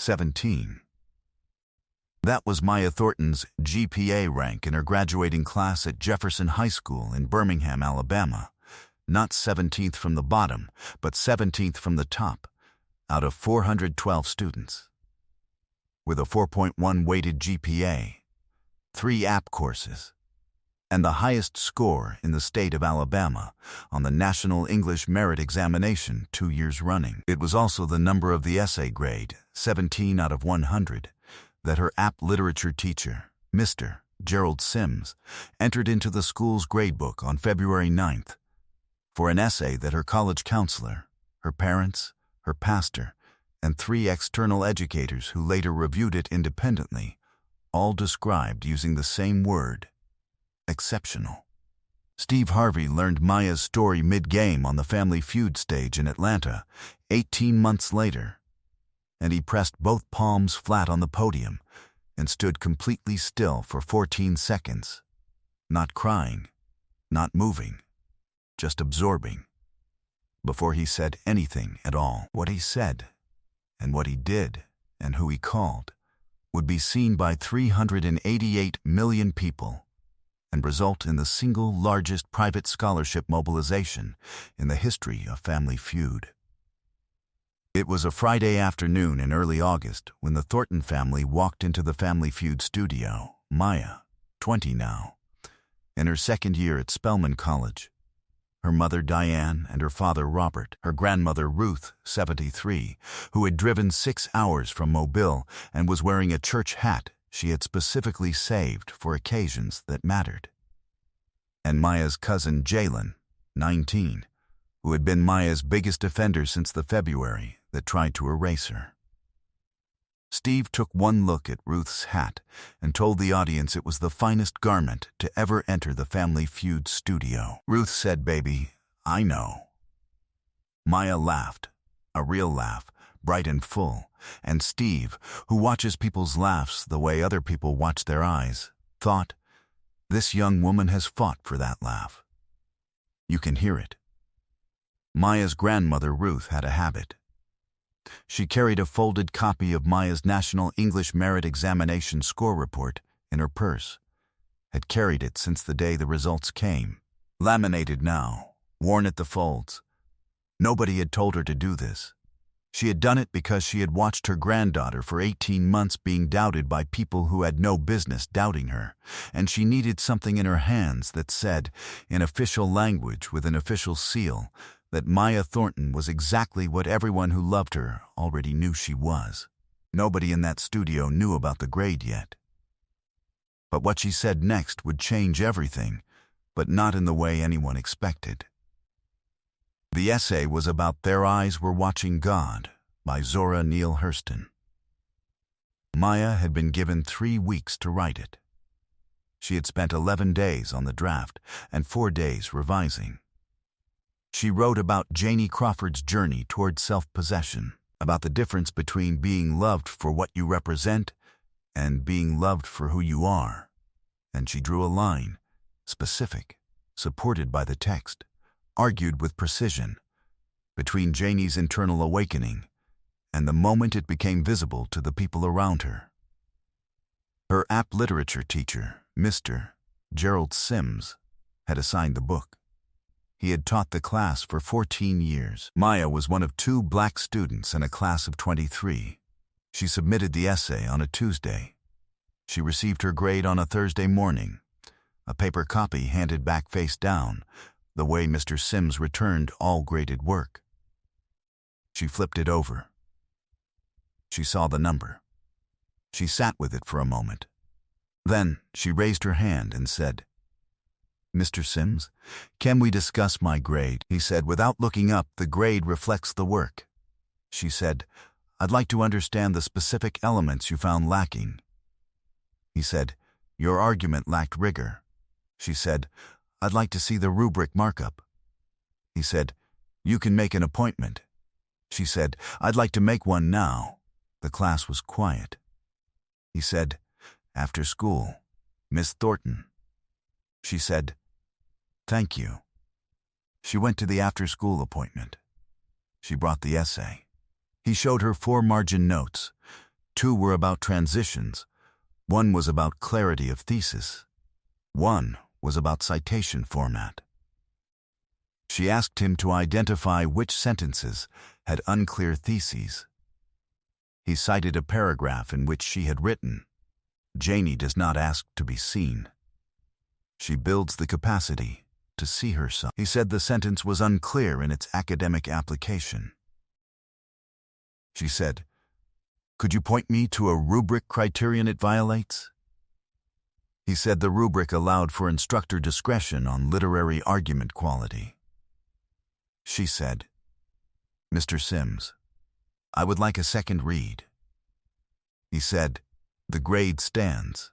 17. That was Maya Thornton's GPA rank in her graduating class at Jefferson High School in Birmingham, Alabama. Not 17th from the bottom, but 17th from the top, out of 412 students. With a 4.1 weighted GPA, 3 app courses, and the highest score in the state of Alabama on the National English Merit Examination 2 years running. It was also the number of the essay grade, 17 out of 100, that her app literature teacher, Mr. Gerald Sims, entered into the school's gradebook on February 9th for an essay that her college counselor, her parents, her pastor, and 3 external educators who later reviewed it independently all described using the same word: exceptional. Steve Harvey learned Maya's story mid-game on the Family Feud stage in Atlanta 18 months later, and he pressed both palms flat on the podium and stood completely still for 14 seconds, not crying, not moving, just absorbing, before he said anything at all. What he said, and what he did, and who he called, would be seen by 388 million people and result in the single largest private scholarship mobilization in the history of Family Feud. It was a Friday afternoon in early August when the Thornton family walked into the Family Feud studio. Maya, 20 now, in her second year at Spelman College. Her mother Diane and her father Robert, her grandmother Ruth, 73, who had driven 6 hours from Mobile and was wearing a church hat she had specifically saved for occasions that mattered. And Maya's cousin Jalen, 19, who had been Maya's biggest offender since the February that tried to erase her. Steve took one look at Ruth's hat and told the audience it was the finest garment to ever enter the Family Feud studio. Ruth said, "Baby, I know." Maya laughed, a real laugh, bright and full, and Steve, who watches people's laughs the way other people watch their eyes, thought, this young woman has fought for that laugh. You can hear it. Maya's grandmother Ruth had a habit. She carried a folded copy of Maya's National English Merit Examination score report in her purse, had carried it since the day the results came, laminated now, worn at the folds. Nobody had told her to do this. She had done it because she had watched her granddaughter for 18 months being doubted by people who had no business doubting her, and she needed something in her hands that said, in official language with an official seal, that Maya Thornton was exactly what everyone who loved her already knew she was. Nobody in that studio knew about the grade yet. But what she said next would change everything, but not in the way anyone expected. The essay was about Their Eyes Were Watching God by Zora Neale Hurston. Maya had been given 3 weeks to write it. She had spent 11 days on the draft and 4 days revising. She wrote about Janie Crawford's journey toward self-possession, about the difference between being loved for what you represent and being loved for who you are. And she drew a line, specific, supported by the text, argued with precision, between Janie's internal awakening and the moment it became visible to the people around her. Her app literature teacher, Mr. Gerald Sims, had assigned the book. He had taught the class for 14 years. Maya was one of 2 black students in a class of 23. She submitted the essay on a Tuesday. She received her grade on a Thursday morning, a paper copy handed back face down, the way Mr. Sims returned all graded work. She flipped it over. She saw the number. She sat with it for a moment. Then she raised her hand and said, "Mr. Sims, can we discuss my grade?" He said, without looking up, "The grade reflects the work." She said, "I'd like to understand the specific elements you found lacking." He said, "Your argument lacked rigor." She said, "I'd like to see the rubric markup." He said, "You can make an appointment." She said, "I'd like to make one now." The class was quiet. He said, "After school, Miss Thornton." She said, "Thank you." She went to the after-school appointment. She brought the essay. He showed her 4 margin notes, 2 were about transitions. 1 was about clarity of thesis. 1 was about citation format. She asked him to identify which sentences had unclear theses. He cited a paragraph in which she had written, "Janie does not ask to be seen. She builds the capacity to see herself." He said the sentence was unclear in its academic application. She said, "Could you point me to a rubric criterion it violates?" He said the rubric allowed for instructor discretion on literary argument quality. She said, "Mr. Sims, I would like a second read." He said, "The grade stands."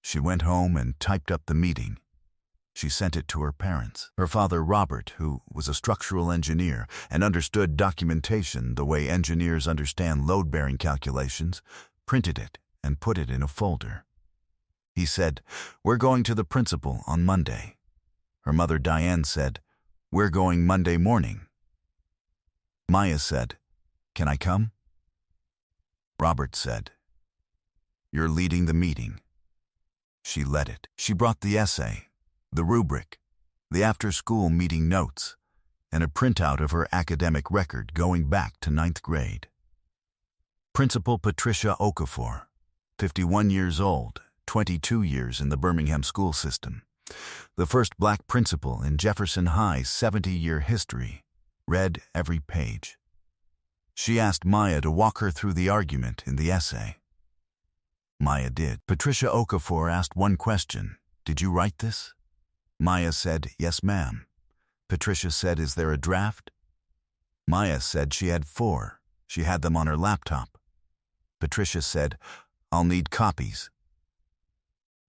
She went home and typed up the meeting. She sent it to her parents. Her father, Robert, who was a structural engineer and understood documentation the way engineers understand load-bearing calculations, printed it and put it in a folder. He said, "We're going to the principal on Monday." Her mother, Diane, said, "We're going Monday morning." Maya said, "Can I come?" Robert said, "You're leading the meeting." She led it. She brought the essay, the rubric, the after-school meeting notes, and a printout of her academic record going back to 9th grade. Principal Patricia Okafor, 51 years old, 22 years in the Birmingham school system, the first black principal in Jefferson High's 70-year history, read every page. She asked Maya to walk her through the argument in the essay. Maya did. Patricia Okafor asked one question, "Did you write this?" Maya said, "Yes, ma'am." Patricia said, "Is there a draft?" Maya said she had 4. She had them on her laptop. Patricia said, "I'll need copies."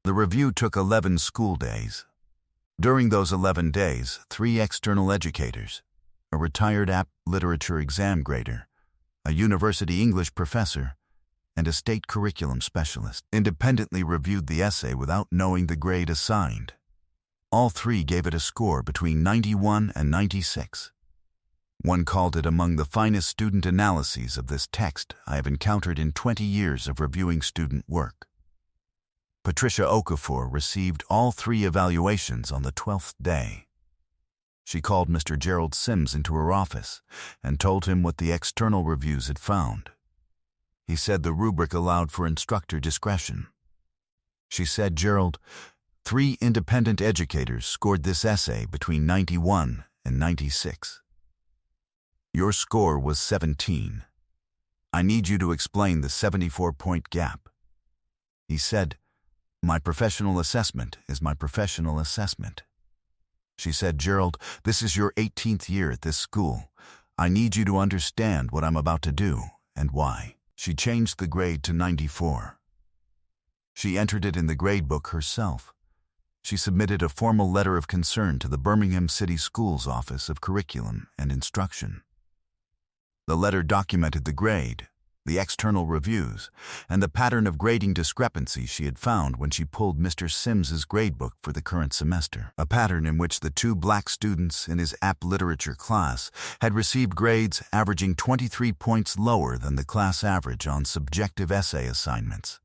The review took 11 school days. During those 11 days, 3 external educators, a retired app literature exam grader, a university English professor, and a state curriculum specialist, independently reviewed the essay without knowing the grade assigned. All 3 gave it a score between 91 and 96. One called it among the finest student analyses of this text I have encountered in 20 years of reviewing student work. Patricia Okafor received all 3 evaluations on the 12th day. She called Mr. Gerald Sims into her office and told him what the external reviews had found. He said the rubric allowed for instructor discretion. She said, "Gerald, 3 independent educators scored this essay between 91 and 96. Your score was 17. I need you to explain the 74-point gap." He said, "My professional assessment is my professional assessment." She said, "Gerald, this is your 18th year at this school. I need you to understand what I'm about to do and why." She changed the grade to 94. She entered it in the gradebook herself. She submitted a formal letter of concern to the Birmingham City Schools Office of Curriculum and Instruction. The letter documented the grade, the external reviews, and the pattern of grading discrepancies she had found when she pulled Mr. Sims's gradebook for the current semester. A pattern in which the 2 black students in his app literature class had received grades averaging 23 points lower than the class average on subjective essay assignments,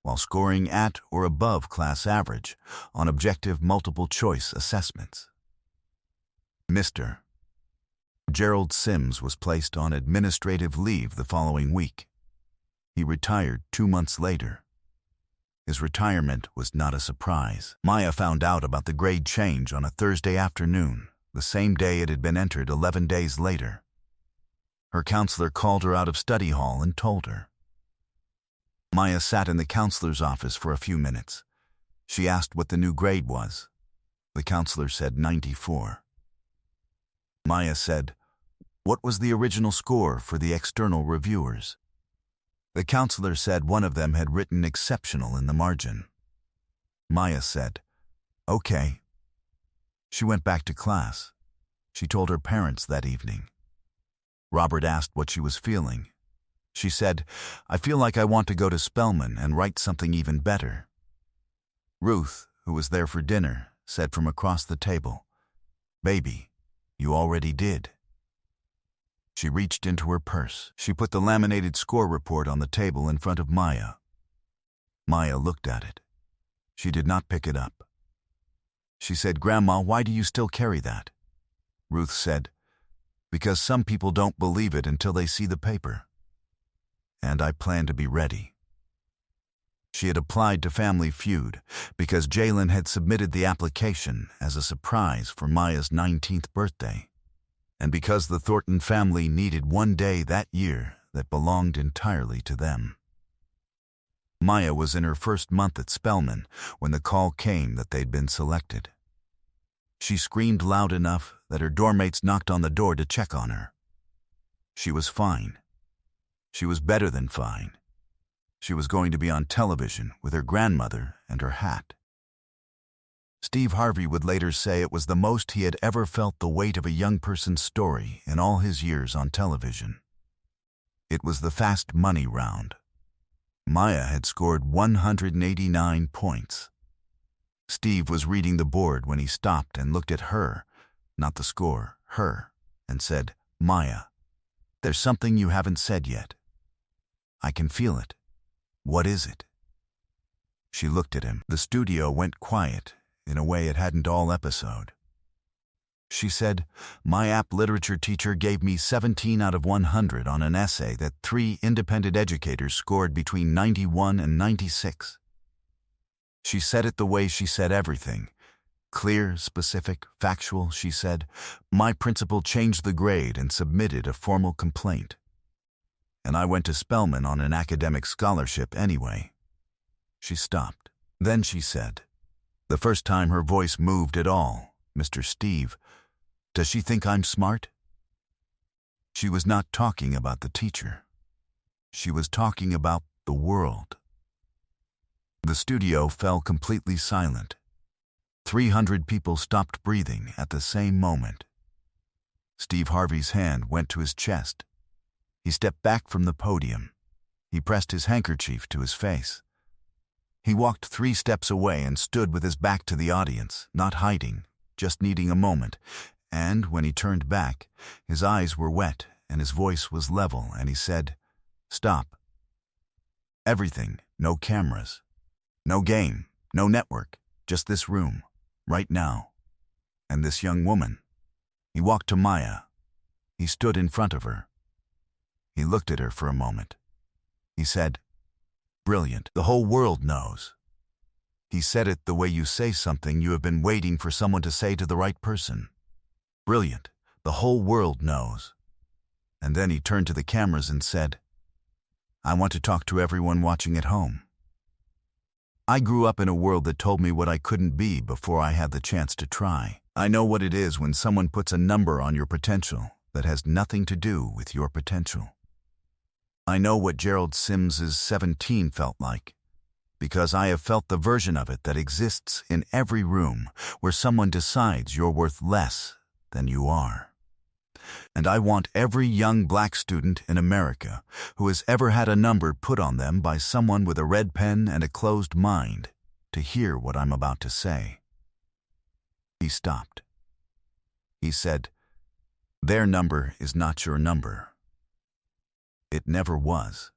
while scoring at or above class average on objective multiple-choice assessments. Mr. Gerald Sims was placed on administrative leave the following week. He retired 2 months later. His retirement was not a surprise. Maya found out about the grade change on a Thursday afternoon, the same day it had been entered 11 days later. Her counselor called her out of study hall and told her. Maya sat in the counselor's office for a few minutes. She asked what the new grade was. The counselor said 94. Maya said, "What was the original score for the external reviewers?" The counselor said one of them had written exceptional in the margin. Maya said, "Okay." She went back to class. She told her parents that evening. Robert asked what she was feeling. She said, "I feel like I want to go to Spelman and write something even better." Ruth, who was there for dinner, said from across the table, "Baby, you already did." She reached into her purse. She put the laminated score report on the table in front of Maya. Maya looked at it. She did not pick it up. She said, "Grandma, why do you still carry that?" Ruth said, "Because some people don't believe it until they see the paper. And I plan to be ready." She had applied to Family Feud because Jalen had submitted the application as a surprise for Maya's 19th birthday, and because the Thornton family needed one day that year that belonged entirely to them. Maya was in her first month at Spelman when the call came that they'd been selected. She screamed loud enough that her doormates knocked on the door to check on her. She was fine. She was better than fine. She was going to be on television with her grandmother and her hat. Steve Harvey would later say it was the most he had ever felt the weight of a young person's story in all his years on television. It was the fast money round. Maya had scored 189 points. Steve was reading the board when he stopped and looked at her, not the score, her, and said, "Maya, there's something you haven't said yet. I can feel it. What is it?" She looked at him. The studio went quiet in a way it hadn't all episode. She said, "My app literature teacher gave me 17 out of 100 on an essay that 3 independent educators scored between 91 and 96. She said it the way she said everything. Clear, specific, factual, she said. My principal changed the grade and submitted a formal complaint. And I went to Spelman on an academic scholarship anyway." She stopped. Then she said, the first time her voice moved at all, "Mr. Steve, does she think I'm smart?" She was not talking about the teacher. She was talking about the world. The studio fell completely silent. 300 people stopped breathing at the same moment. Steve Harvey's hand went to his chest. He stepped back from the podium. He pressed his handkerchief to his face. He walked 3 steps away and stood with his back to the audience, not hiding, just needing a moment. And when he turned back, his eyes were wet and his voice was level, and he said, "Stop. Everything, no cameras. No game, no network, just this room, right now. And this young woman." He walked to Maya. He stood in front of her. He looked at her for a moment. He said, "Brilliant. The whole world knows." He said it the way you say something you have been waiting for someone to say to the right person. "Brilliant. The whole world knows." And then he turned to the cameras and said, "I want to talk to everyone watching at home. I grew up in a world that told me what I couldn't be before I had the chance to try. I know what it is when someone puts a number on your potential that has nothing to do with your potential. I know what Gerald Sims's 17 felt like, because I have felt the version of it that exists in every room where someone decides you're worth less than you are. And I want every young black student in America who has ever had a number put on them by someone with a red pen and a closed mind to hear what I'm about to say." He stopped. He said, "Their number is not your number. It never was.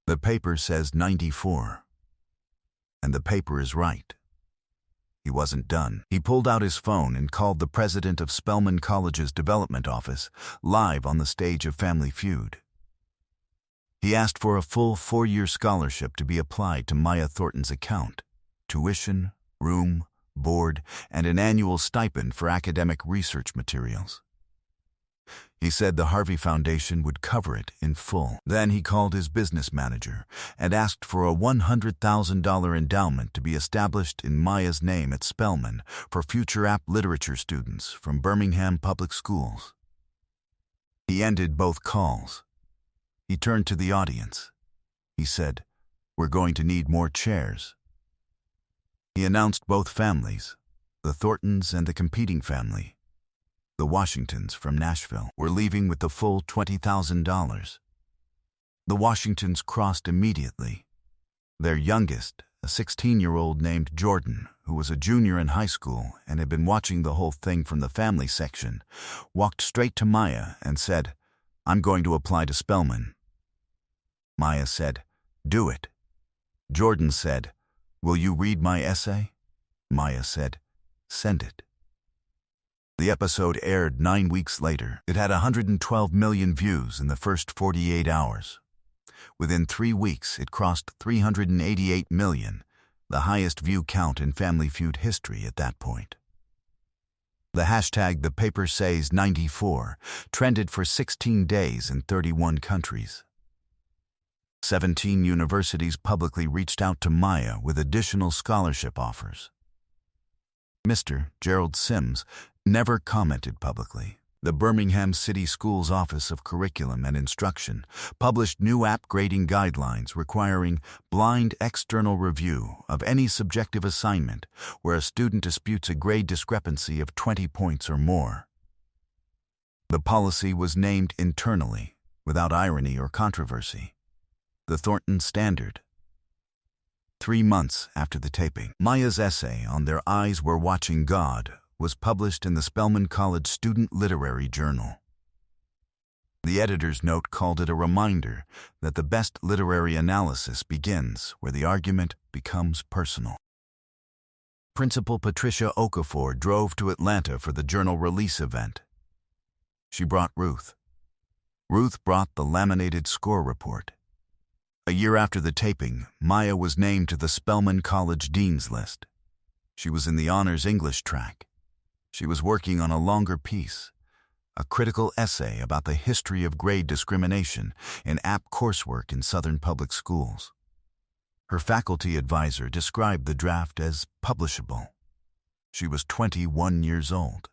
The paper says 94. And the paper is right." He wasn't done. He pulled out his phone and called the president of Spelman College's development office, live on the stage of Family Feud. He asked for a full 4-year scholarship to be applied to Maya Thornton's account, tuition, room, board, and an annual stipend for academic research materials. He said the Harvey Foundation would cover it in full. Then he called his business manager and asked for a $100,000 endowment to be established in Maya's name at Spelman for future app literature students from Birmingham Public Schools. He ended both calls. He turned to the audience. He said, "We're going to need more chairs." He announced both families, the Thorntons and the competing family. The Washingtons from Nashville were leaving with the full $20,000. The Washingtons crossed immediately. Their youngest, a 16-year-old named Jordan, who was a junior in high school and had been watching the whole thing from the family section, walked straight to Maya and said, "I'm going to apply to Spelman." Maya said, "Do it." Jordan said, "Will you read my essay?" Maya said, "Send it." The episode aired 9 weeks later. It had 112 million views in the first 48 hours. Within 3 weeks, it crossed 388 million, the highest view count in Family Feud history at that point. The hashtag #ThePaperSays94 trended for 16 days in 31 countries. 17 universities publicly reached out to Maya with additional scholarship offers. Mr. Gerald Sims never commented publicly. The Birmingham City Schools Office of Curriculum and Instruction published new app grading guidelines requiring blind external review of any subjective assignment where a student disputes a grade discrepancy of 20 points or more. The policy was named internally, without irony or controversy, the Thornton Standard. 3 months after the taping, Maya's essay on Their Eyes Were Watching God was published in the Spelman College Student Literary Journal. The editor's note called it a reminder that the best literary analysis begins where the argument becomes personal. Principal Patricia Okafor drove to Atlanta for the journal release event. She brought Ruth. Ruth brought the laminated score report. A year after the taping, Maya was named to the Spelman College Dean's List. She was in the honors English track. She was working on a longer piece, a critical essay about the history of grade discrimination in app coursework in Southern public schools. Her faculty advisor described the draft as publishable. She was 21 years old.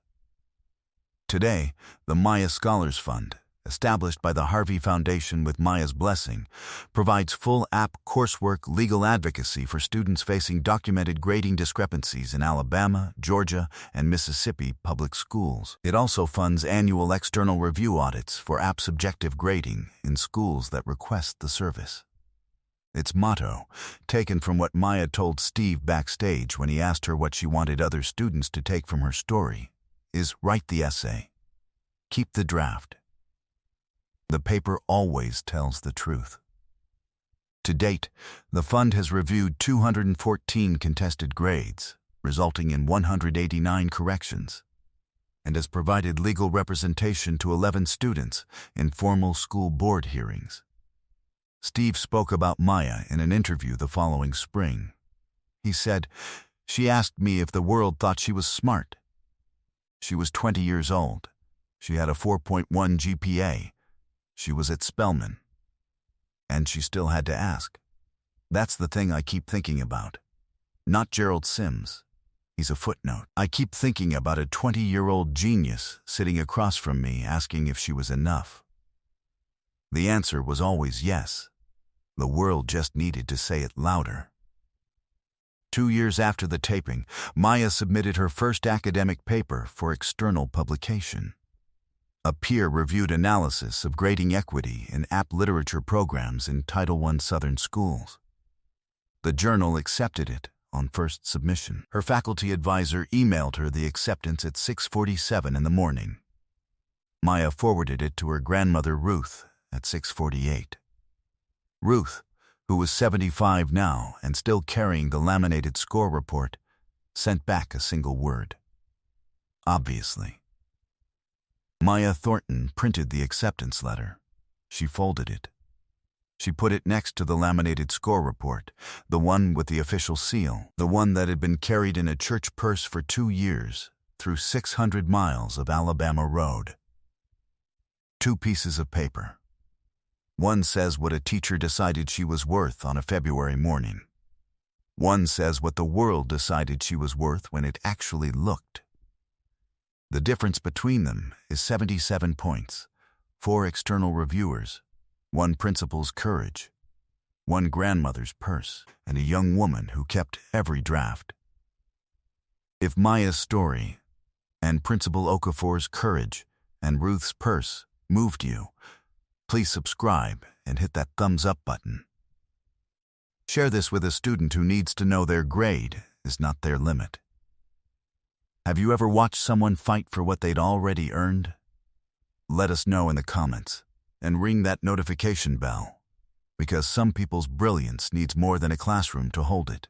Today, the Maya Scholars Fund, established by the Harvey Foundation with Maya's blessing, provides full app coursework legal advocacy for students facing documented grading discrepancies in Alabama, Georgia, and Mississippi public schools. It also funds annual external review audits for app subjective grading in schools that request the service. Its motto, taken from what Maya told Steve backstage when he asked her what she wanted other students to take from her story, is "Write the essay. Keep the draft. The paper always tells the truth." To date, the fund has reviewed 214 contested grades, resulting in 189 corrections, and has provided legal representation to 11 students in formal school board hearings. Steve spoke about Maya in an interview the following spring. He said, "She asked me if the world thought she was smart. She was 20 years old. She had a 4.1 GPA. She was at Spelman. And she still had to ask. That's the thing I keep thinking about. Not Gerald Sims. He's a footnote. I keep thinking about a 20-year-old genius sitting across from me asking if she was enough." The answer was always yes. The world just needed to say it louder. 2 years after the taping, Maya submitted her first academic paper for external publication. A peer-reviewed analysis of grading equity in app literature programs in Title I Southern schools. The journal accepted it on first submission. Her faculty advisor emailed her the acceptance at 6:47 in the morning. Maya forwarded it to her grandmother Ruth at 6:48. Ruth, who was 75 now and still carrying the laminated score report, sent back a single word: "Obviously." Maya Thornton printed the acceptance letter. She folded it. She put it next to the laminated score report, the one with the official seal, the one that had been carried in a church purse for 2 years through 600 miles of Alabama road. 2 pieces of paper. One says what a teacher decided she was worth on a February morning. One says what the world decided she was worth when it actually looked. The difference between them is 77 points, 4 external reviewers, 1 principal's courage, 1 grandmother's purse, and a young woman who kept every draft. If Maya's story, and Principal Okafor's courage, and Ruth's purse moved you, please subscribe and hit that thumbs up button. Share this with a student who needs to know their grade is not their limit. Have you ever watched someone fight for what they'd already earned? Let us know in the comments and ring that notification bell, because some people's brilliance needs more than a classroom to hold it.